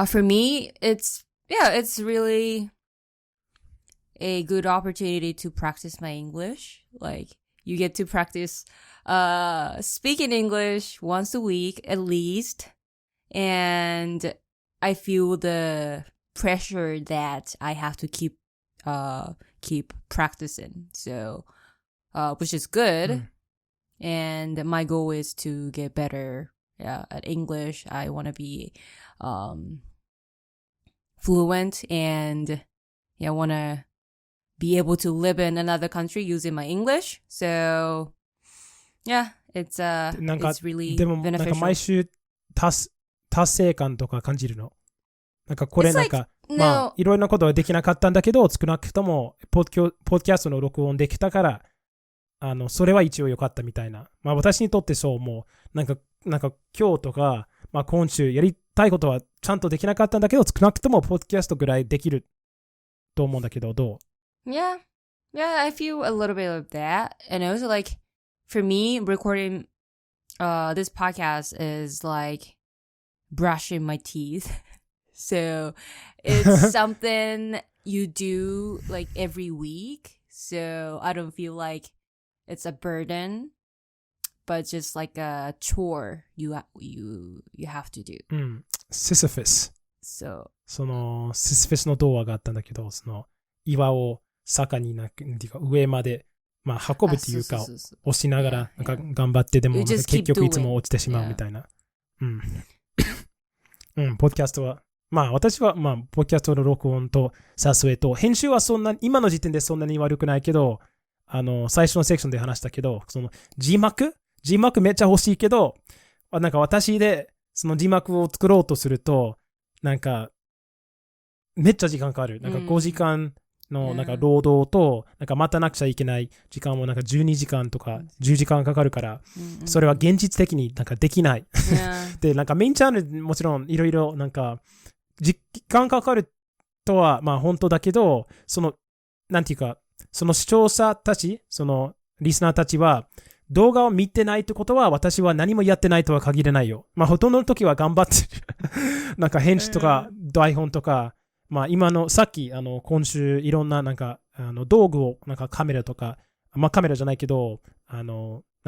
For me, it's really a good opportunity to practice my English. Like you get to practice speaking English once a week at least, and I feel the pressure that I have to keep practicing. So, which is good. And my goal is to get better at English. I want to be fluent, and I want to be able to live in another country using my English. So, it's really でもなんか beneficial. 毎週達成感とか感じるの。なんかこれなんか、まあいろいろなことはできなかったんだけど、少なくともポッドキャストの録音できたから、それは一応良かったみたいな。まあ私にとってそう思う。なんか今日とか、まあ今週やりたいことはちゃんとできなかったんだけど、少なくともポッドキャストぐらいできると思うんだけど、どう？ Yeah, I feel a little bit of that. And also like, for me, recording this podcast is like brushing my teeth. So it's something you do like every week. So I don't feel like it's a burden, but just like a chore you have to do. シスフィス。So そのシスフィスの童話があったんだけど、その岩を坂になんていうか上まで、まあ、運ぶっていうか押しながらなんか頑張ってでもなんか結局いつも落ちてしまうみたいな。ポッドキャストはまあ私はまあポッドキャストの録音と撮影と編集はそんな今の時点でそんなに悪くないけど、最初のセクションで話したけど、その字幕めっちゃ欲しいけど、なんか私でその字幕を作ろうとするとなんかめっちゃ時間かかる。なんか5時間のなんか労働となんか待たなくちゃいけない時間もなんか12時間とか10時間かかるから、それは現実的になんかできない。で、なんかメインチャンネルもちろんいろいろなんか時間かかるとはまあ本当だけど、そのなんていうかその視聴者たち、そのリスナーたちは動画を見てないってことは私は何もやってないとは限らないよ。まあほとんどの時は頑張ってる。なんか編集とか台本とか、まあ今のさっき今週いろんななんか道具をなんかカメラとか、まあカメラじゃないけどなん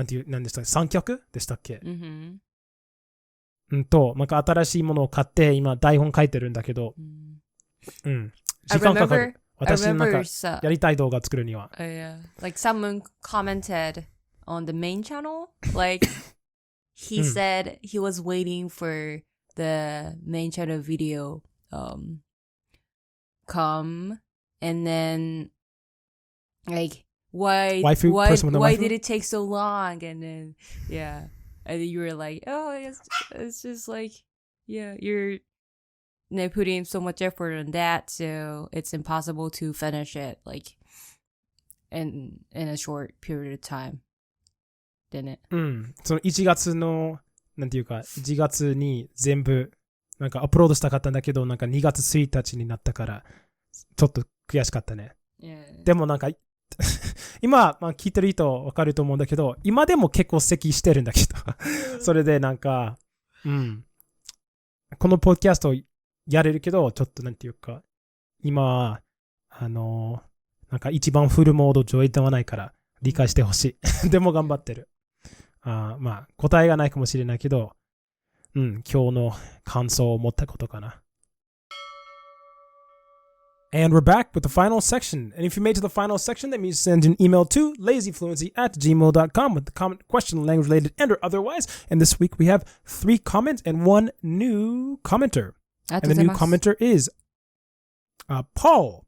でしたっけ、三脚でしたっけ、なんか新しいものを買って今台本書いてるんだけど、時間かかる。私なんかやりたい動画作るには。Like someone commented on the main channel, like he said he was waiting for the main channel video come, and then like why did it take so long, and then and you were like, oh, it's just like you're putting so much effort on that, so it's impossible to finish it like in a short period of time. Didn't it? その1月のなんていうか1月に全部なんかアップロードしたかったんだけど、なんか2月1日になったからちょっと悔しかったね。でもなんか今、まあ、聞いてる人わかると思うんだけど、今でも結構咳してるんだけどそれでなんかこのポッドキャストやれるけど、ちょっとなんていうか今なんか一番フルモード上映ではないから理解してほしいでも頑張ってる。まあ答えがないかもしれないけど、今日の感想を持ったことかな。And we're back with the final section. And if you made it to the final section, that means send an email to lazyfluency@gmail.com with the comment, question, language related, and or otherwise. And this week we have 3 comments and 1 new commenter. And the new commenter is Paul.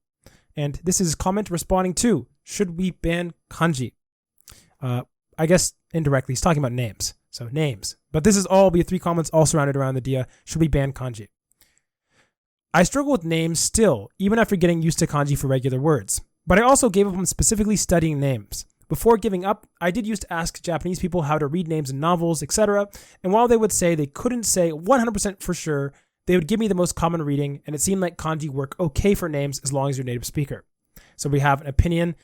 And this is comment responding to, should we ban kanji? I guess indirectly he's talking about names. So names. But this is all be 3 comments all surrounded around the idea, should we ban kanji? I struggle with names still, even after getting used to kanji for regular words. But I also gave up on specifically studying names. Before giving up, I did used to ask Japanese people how to read names in novels, etc. And while they would say they couldn't say 100% for sure, they would give me the most common reading, and it seemed like kanji work okay for names as long as you're a native speaker. So we have an opinion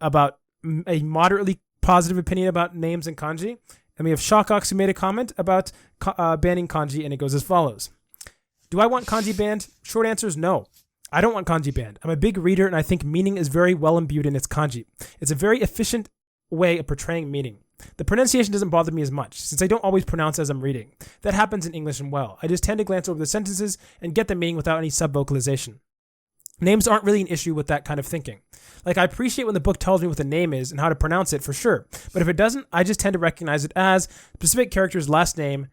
about a moderately positive opinion about names and kanji. And we have Shawcox who made a comment about banning kanji, and it goes as follows. Do I want kanji banned? Short answer is no. I don't want kanji banned. I'm a big reader, and I think meaning is very well imbued in its kanji. It's a very efficient way of portraying meaning. The pronunciation doesn't bother me as much, since I don't always pronounce as I'm reading. That happens in English as well. I just tend to glance over the sentences and get the meaning without any sub-vocalization. Names aren't really an issue with that kind of thinking. Like, I appreciate when the book tells me what the name is and how to pronounce it for sure. But if it doesn't, I just tend to recognize it as specific character's last name.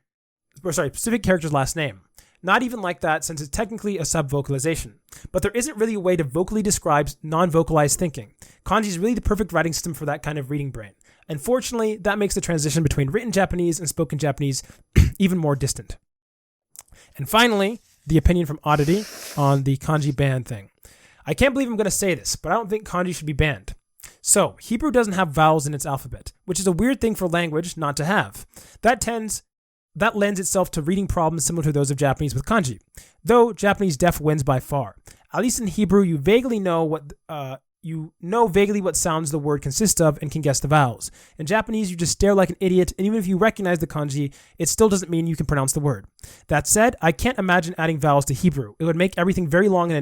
Not even like that, since it's technically a sub-vocalization. But there isn't really a way to vocally describe non-vocalized thinking. Kanji is really the perfect writing system for that kind of reading brain. Unfortunately, that makes the transition between written Japanese and spoken Japanese even more distant. And finally, the opinion from Oddity on the kanji ban thing. I can't believe I'm going to say this, but I don't think kanji should be banned. So, Hebrew doesn't have vowels in its alphabet, which is a weird thing for language not to have. That lends itself to reading problems similar to those of Japanese with kanji, though Japanese def wins by far. At least in Hebrew, you know vaguely what sounds the word consists of and can guess the vowels. In Japanese, you just stare like an idiot, and even if you recognize the kanji, it still doesn't mean you can pronounce the word. That said, I can't imagine adding vowels to Hebrew. It would make everything very long and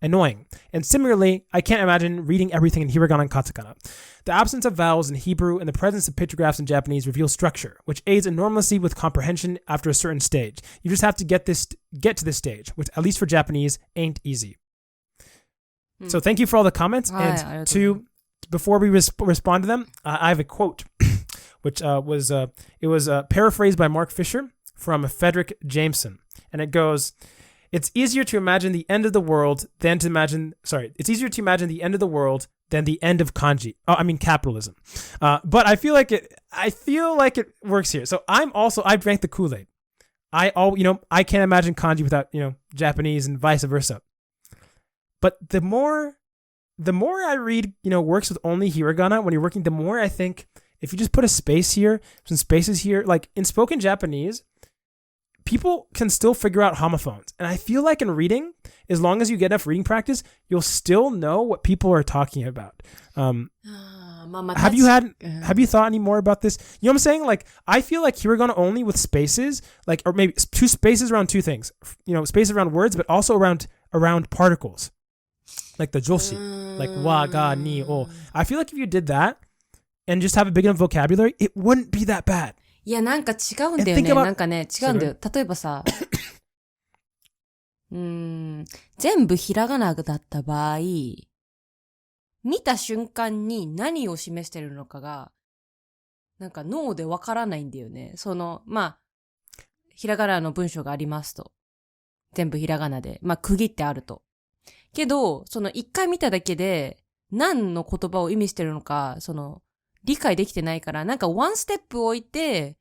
annoying. And similarly, I can't imagine reading everything in hiragana and katakana. The absence of vowels in Hebrew and the presence of pictographs in Japanese reveal structure, which aids enormously with comprehension after a certain stage. You just have to get to this stage, which, at least for Japanese, ain't easy. So thank you for all the comments. And before we respond to them, I have a quote, which was paraphrased by Mark Fisher from Frederick Jameson. And it goes, it's easier to imagine the end of the world than the end of kanji. Capitalism. But I feel like it works here. So I drank the Kool-Aid. I can't imagine kanji without, Japanese and vice versa. But the more I read, works with only hiragana, when you're working, the more I think if you just put a space here, some spaces here, like in spoken Japanese, people can still figure out homophones. And I feel like in reading, as long as you get enough reading practice, you'll still know what people are talking about. Have you thought any more about this? You know what I'm saying? Like, I feel like hiragana only with spaces, like, or maybe two spaces around two things. You know, spaces around words, but also around particles. Like the joshi. Like wa, ga, ni, o. I feel like if you did that and just have a big enough vocabulary, it wouldn't be that bad. いや、なんか違うんだよね。なんかね、違うんだよ。例えばさ、全部ひらがなだった場合、見た瞬間に何を示してるのかが、なんか脳でわからないんだよね。まあ、ひらがなの文章がありますと。全部ひらがなで。まあ、区切ってあると。けど、一回見ただけで、何の言葉を意味してるのか、理解できてないから、なんかワンステップ置いて、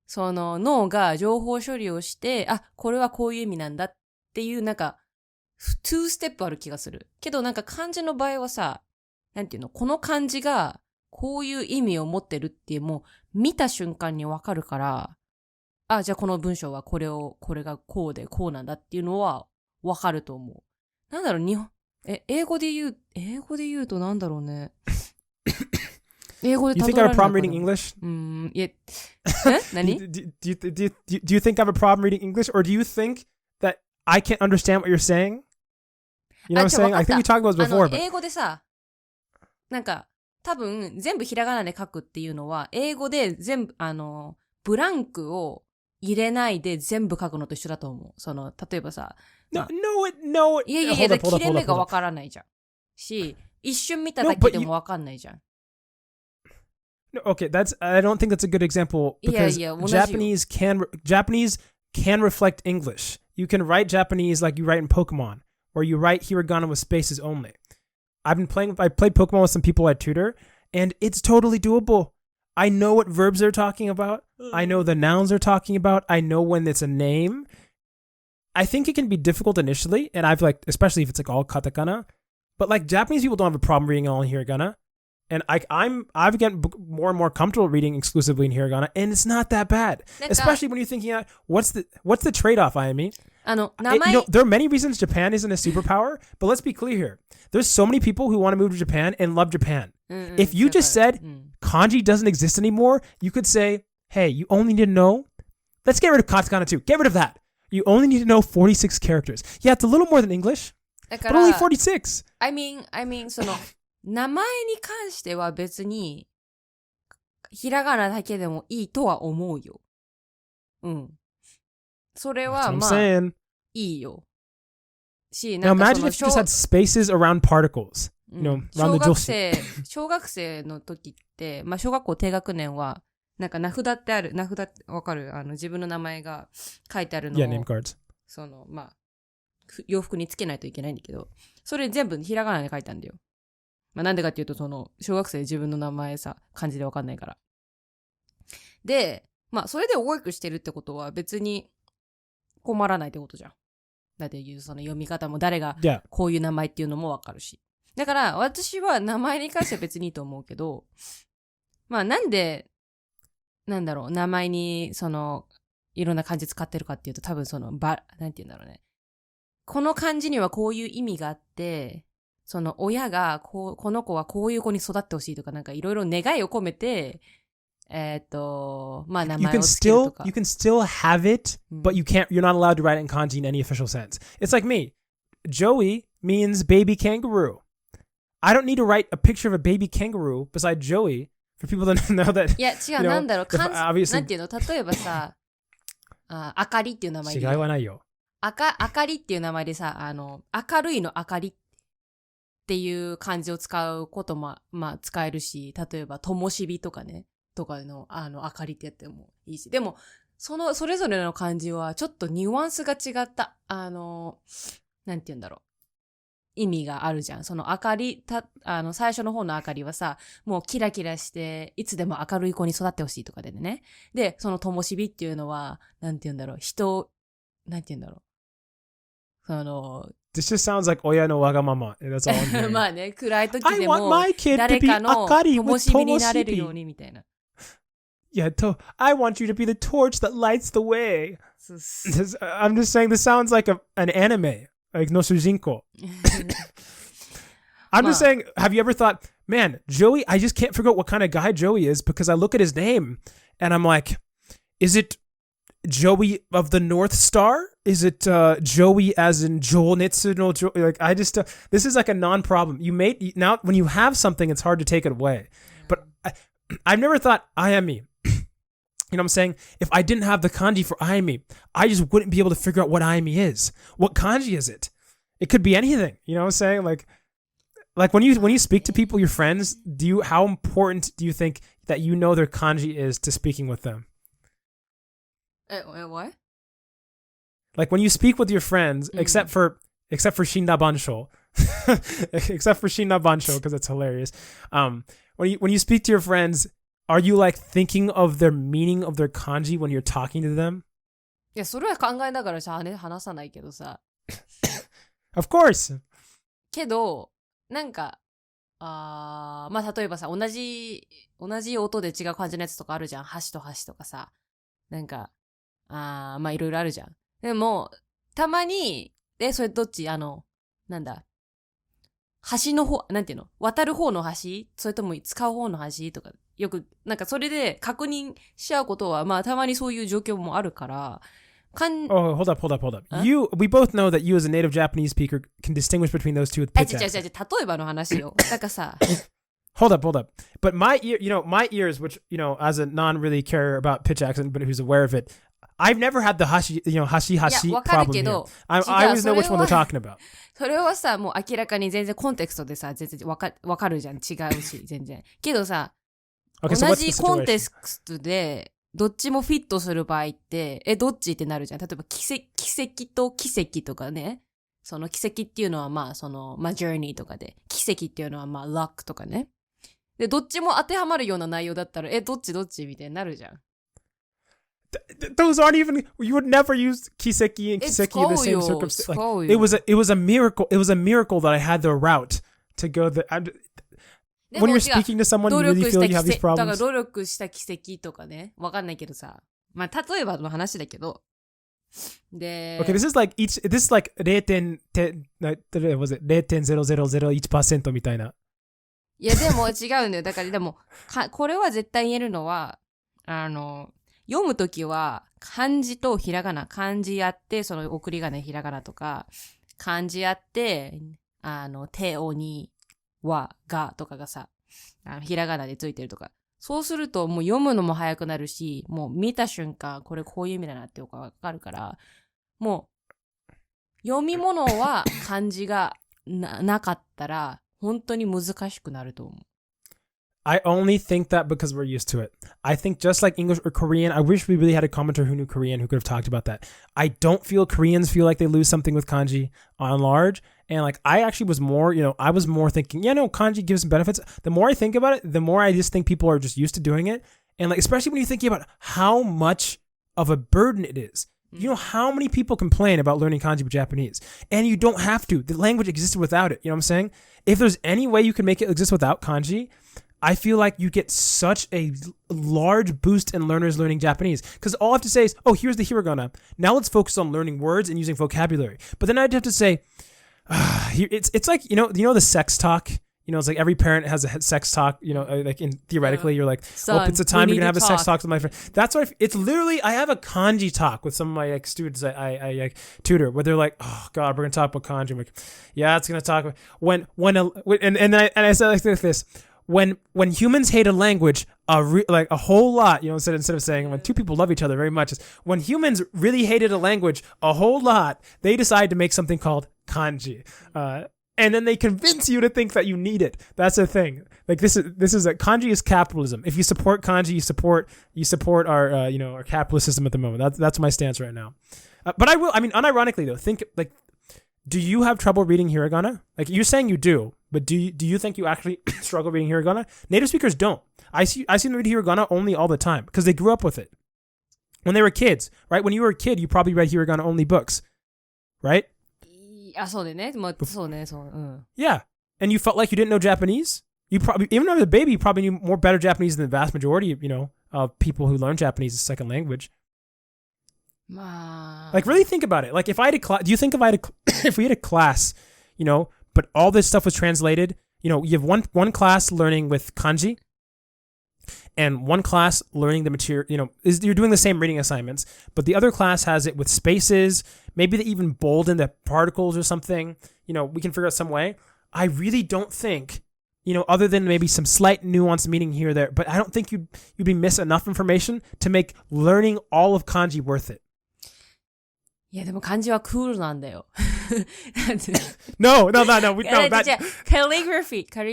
脳が情報処理をして、あ、これはこういう意味なんだっていう、なんか、2ステップある気がする。けどなんか漢字の場合はさ、なんていうの、この漢字がこういう意味を持ってるっていうもう見た瞬間にわかるから、あ、じゃあこの文章はこれがこうでこうなんだっていうのはわかると思う。なんだろう、英語で言うとなんだろうね。英語で You think I have a problem reading English? いや、何 do you think I have a problem reading English? Or do you think that I can't understand what you're saying? You know what I'm saying? I think we talked about this before. 英語でさ、なんか、多分、全部ひらがなで書くっていうのは、英語で全部、ブランクを入れないで全部書くのと一緒だと思う。例えばさ、No. いや、切れ目がわからないじゃん。し、一瞬見ただけでもわかんないじゃん。No, okay, I don't think that's a good example because Japanese can reflect English. You can write Japanese like you write in Pokemon, or you write hiragana with spaces only. I played Pokemon with some people I tutor, and it's totally doable. I know what verbs they're talking about. I know the nouns they're talking about. I know when it's a name. I think it can be difficult initially, and especially if it's like all katakana, but like Japanese people don't have a problem reading all in hiragana. And I've gotten more and more comfortable reading exclusively in hiragana, and it's not that bad. Especially when you're thinking, what's the trade-off, Ayami? There are many reasons Japan isn't a superpower, but let's be clear here. There's so many people who want to move to Japan and love Japan. If you just said kanji doesn't exist anymore, you could say, hey, you only need to know. Let's get rid of katakana too. Get rid of that. You only need to know 46 characters. Yeah, it's a little more than English, but only 46. I mean, 名前に関しては別に、ひらがなだけでもいいとは思うよ。うん。それはまあ、いいよ。Now imagine if you just had spaces around particles. You know, around the joshi. 小学生の時って、まあ小学校低学年は、なんか名札ってある、名札ってわかる？自分の名前が書いてあるのを。Yeah, name cards. まあ、洋服につけないといけないんだけど、それ全部ひらがなで書いたんだよ。まあ、なんでかっていうと、小学生で自分の名前さ、漢字でわかんないから。で、まあ、それで覚えくしてるってことは別に困らないってことじゃん。だっていう読み方も誰がこういう名前っていうのもわかるし。だから、私は名前に関しては別にいいと思うけど、まあ、なんで、なんだろう、名前に、いろんな漢字使ってるかっていうと、多分なんて言うんだろうね。この漢字にはこういう意味があって、親がこの子はこういう子に育ってほしいとかなんかいろいろ願いを込めて、まあ名前をつけるとか。You can still have it, but you're not allowed to write it in kanji in any official sense. It's like me. Joey means baby kangaroo. I don't need to write a picture of a baby kangaroo beside Joey for people to know that. いや違う、なんだろう、なんていうの、例えばさ、あかりっていう名前で。違いはないよ。あかりっていう名前でさ、明るいのあかりっていう漢字を使うことも、まあ使えるし、例えば、ともしびとかね、とかの、あかりってやってもいいし。でも、それぞれの漢字はちょっとニュアンスが違った、なんて言うんだろう。意味があるじゃん。あかり、最初の方のあかりはさ、もうキラキラして、いつでも明るい子に育ってほしいとかでね。で、ともしびっていうのは、なんて言うんだろう。なんて言うんだろう。This just sounds like 親のわがまま。That's all I'm hearing. まあね、暗い時でも誰かの灯火になれるようにみたいな。Yeah, I want you to be the torch that lights the way. I'm just saying this sounds like an anime, like no sujinko. I'm just saying, have you ever thought, man, Joey, I just can't figure out what kind of guy Joey is because I look at his name and I'm like, is it Joey of the North Star? Is it Joey as in Joel Nitsu no Joey? Like I just this is like a non-problem. Now when you have something, it's hard to take it away. But I've never thought Ayami. You know what I'm saying? If I didn't have the kanji for Ayami, I just wouldn't be able to figure out what Ayami is. What kanji is it? It could be anything. You know what I'm saying? Like when you speak to people, your friends, how important do you think that you know their kanji is to speaking with them? What? Like when you speak with your friends, except for Shinda Bansho, except for Shinda Bansho because it's hilarious. When you speak to your friends, are you like thinking of their meaning of their kanji when you're talking to them? いや、それは考えながら話さないけどさ。Of course. けど、なんか、まあ、例えばさ、同じ音で違う感じのやつとかあるじゃん。箸と箸とかさ。なんか、まあ、いろいろあるじゃん。でも、たまに、それどっちなんだ。橋の方、なんていうの？渡る方の橋？それとも使う方の橋とか、よく、なんかそれで確認しちゃうことは、まあたまにそういう状況もあるから、Oh, hold up. We both know that you as a native Japanese speaker can distinguish between those two with pitch accent. 例えばの話よ。だからさ。Hold up. But my ears, which, as a non-really care about pitch accent, but who's aware of it, I've never had the hashi problem here. I always know which one they're talking about. それはさ、もう明らかに全然コンテクストでさ、全然わかるじゃん。違うし、全然。けどさ、Okay, 同じコンテクストで、どっちもフィットする場合って、どっちってなるじゃん。例えば、奇跡と奇跡とかね。その奇跡っていうのはまあ、journey とかで、奇跡っていうのはまあ、luck とかね。で、どっちも当てはまるような内容だったら、どっちみたいになるじゃん。Those aren't even. You would never use kiseki and kiseki in the same circumstance. Like, it was a miracle. It was a miracle that I had the route to go when you're speaking to someone, you really feel you have these problems. だから努力した奇跡とかね、わかんないけどさ、まあ例えばの話だけど。で、Okay, this is like 0.0001% みたいな。いやでも違うんだよ。だからでもこれは絶対言えるのは、読むときは漢字とひらがな、漢字やってその送り仮名ひらがなとか、漢字やって手をにはがとかがさ、ひらがなでついてるとか。そうするともう読むのも早くなるし、もう見た瞬間これこういう意味だなってわかるから、もう読み物は漢字が なかったら本当に難しくなると思う。I only think that because we're used to it. I think just like English or Korean, I wish we really had a commenter who knew Korean who could have talked about that. I don't feel Koreans feel like they lose something with kanji on large. And like, I actually was more, I was more thinking, kanji gives some benefits. The more I think about it, the more I just think people are just used to doing it. And like, especially when you're thinking about how much of a burden it is. You know how many people complain about learning kanji with Japanese, and you don't have to. The language existed without it. You know what I'm saying? If there's any way you can make it exist without kanji, I feel like you get such a large boost in learners learning Japanese. Because all I have to say is, oh, here's the hiragana. Now let's focus on learning words and using vocabulary. But then I'd have to say, it's like, the sex talk. It's like every parent has a sex talk, like theoretically you're like, Son, it's a time you're going to have a sex talk with my friend. That's why it's literally, I have a kanji talk with some of my students I tutor where they're like, oh God, we're going to talk about kanji. I'm like, yeah, it's going to talk about I said like this. When humans hate a language a whole lot, instead of saying when two people love each other very much, when humans really hated a language a whole lot, they decide to make something called kanji, and then they convince you to think that you need it. That's the thing. Like this is kanji is capitalism. If you support kanji, you support our our capitalist system at the moment. That's my stance right now. But unironically though, think like. Do you have trouble reading hiragana? Like you're saying you do, but do you think you actually struggle reading hiragana? Native speakers don't. I see them read hiragana only all the time because they grew up with it. When they were kids, right? When you were a kid, you probably read hiragana only books, right? Yeah. And you felt like you didn't know Japanese? You probably, even as a baby, you probably knew more better Japanese than the vast majority, of people who learn Japanese as a second language. まあ。Like, really think about it. Like, if I had a class, do you think if we had a class, you know, but all this stuff was translated, you know, you have one class learning with kanji and one class learning the material, you know, you're doing the same reading assignments, but the other class has it with spaces, maybe they even bold in the particles or something, you know, we can figure out some way. I really don't think, you know, other than maybe some slight nuanced meaning here or there, but I don't think you'd be miss enough information to make learning all of kanji worth it. いや、でも漢字はクールなんだよ。No. That, calligraphy って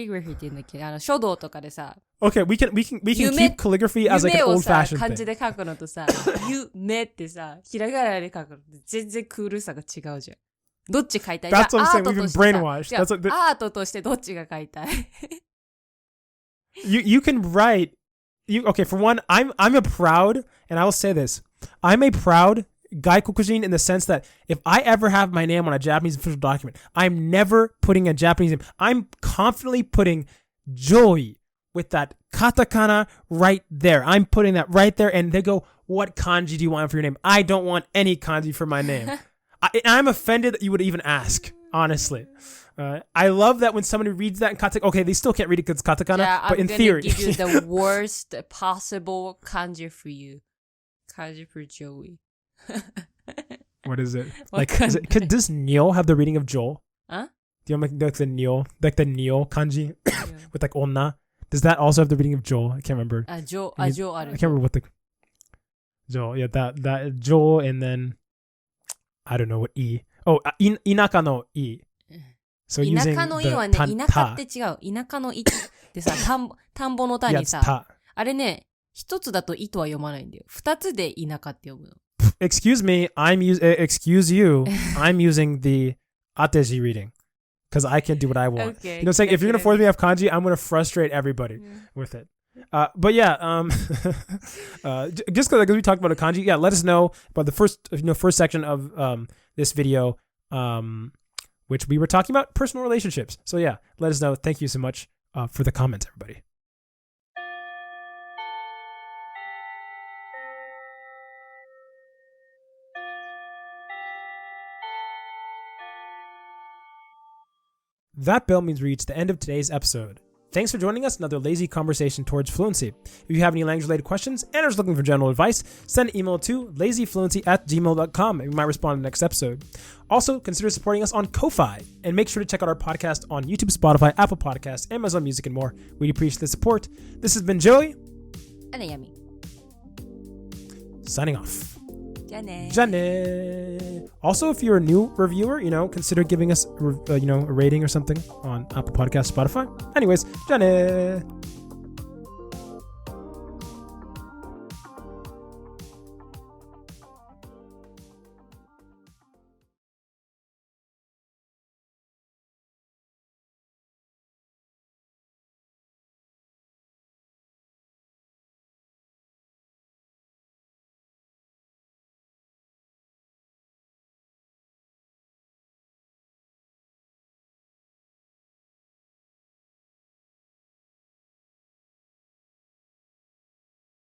言うんだっけ書道とかでさ。Okay, we can keep calligraphy as like an old fashioned thing. 漢字で書くのとさ、夢ってさ、ひらがなで書くのと全然クールさが違うじゃん。どっち書いたい？ That's what I'm saying. We've been brainwashed. アートとしてどっちが書いたい？ You can write. Okay, for one, I'm a proud, and I will say this. I'm a proud Gaikokujin in the sense that if I ever have my name on a Japanese official document, I'm never putting a Japanese name. I'm confidently putting Joey with that katakana right there. I'm putting that right there, and they go, what kanji do you want for your name? I don't want any kanji for my name. I'm offended that you would even ask, honestly. I love that when somebody reads that in katakana, okay, they still can't read it because it's katakana, yeah, but in theory. I'm going to give you the worst possible kanji for you. Kanji for Joey. What is it? Like, does Neo have the reading of Joel? Huh? Do you know like the Neo kanji with like onna? Does that also have the reading of Joel? I can't remember. Joel. I can't remember what the Joel. Yeah, that Joel, and then I don't know what E. Oh, inaka no E. So 田舎のいはね、田舎って違う。田舎のいってさ、田んぼの田にさ、あれね、一つだといとは読まないんだよ。二つで田舎って読むの。Excuse me, excuse you, I'm using the ateji reading because I can do what I want. Okay, you know, it's like if you're gonna force me to have kanji, I'm gonna frustrate everybody with it. But yeah, just because we talked about a kanji, yeah, let us know about the first section of this video, which we were talking about personal relationships. So yeah, let us know. Thank you so much for the comments, everybody. That bell means we reached the end of today's episode. Thanks for joining us, another lazy conversation towards fluency. If you have any language-related questions and are just looking for general advice, send an email to lazyfluency@gmail.com and we might respond in the next episode. Also, consider supporting us on Ko-Fi and make sure to check out our podcast on YouTube, Spotify, Apple Podcasts, Amazon Music, and more. We'd appreciate the support. This has been Joey. And Yami. Signing off. Jane. Also, if you're a new reviewer, consider giving us a rating or something on Apple Podcasts, Spotify. Anyways, Jane.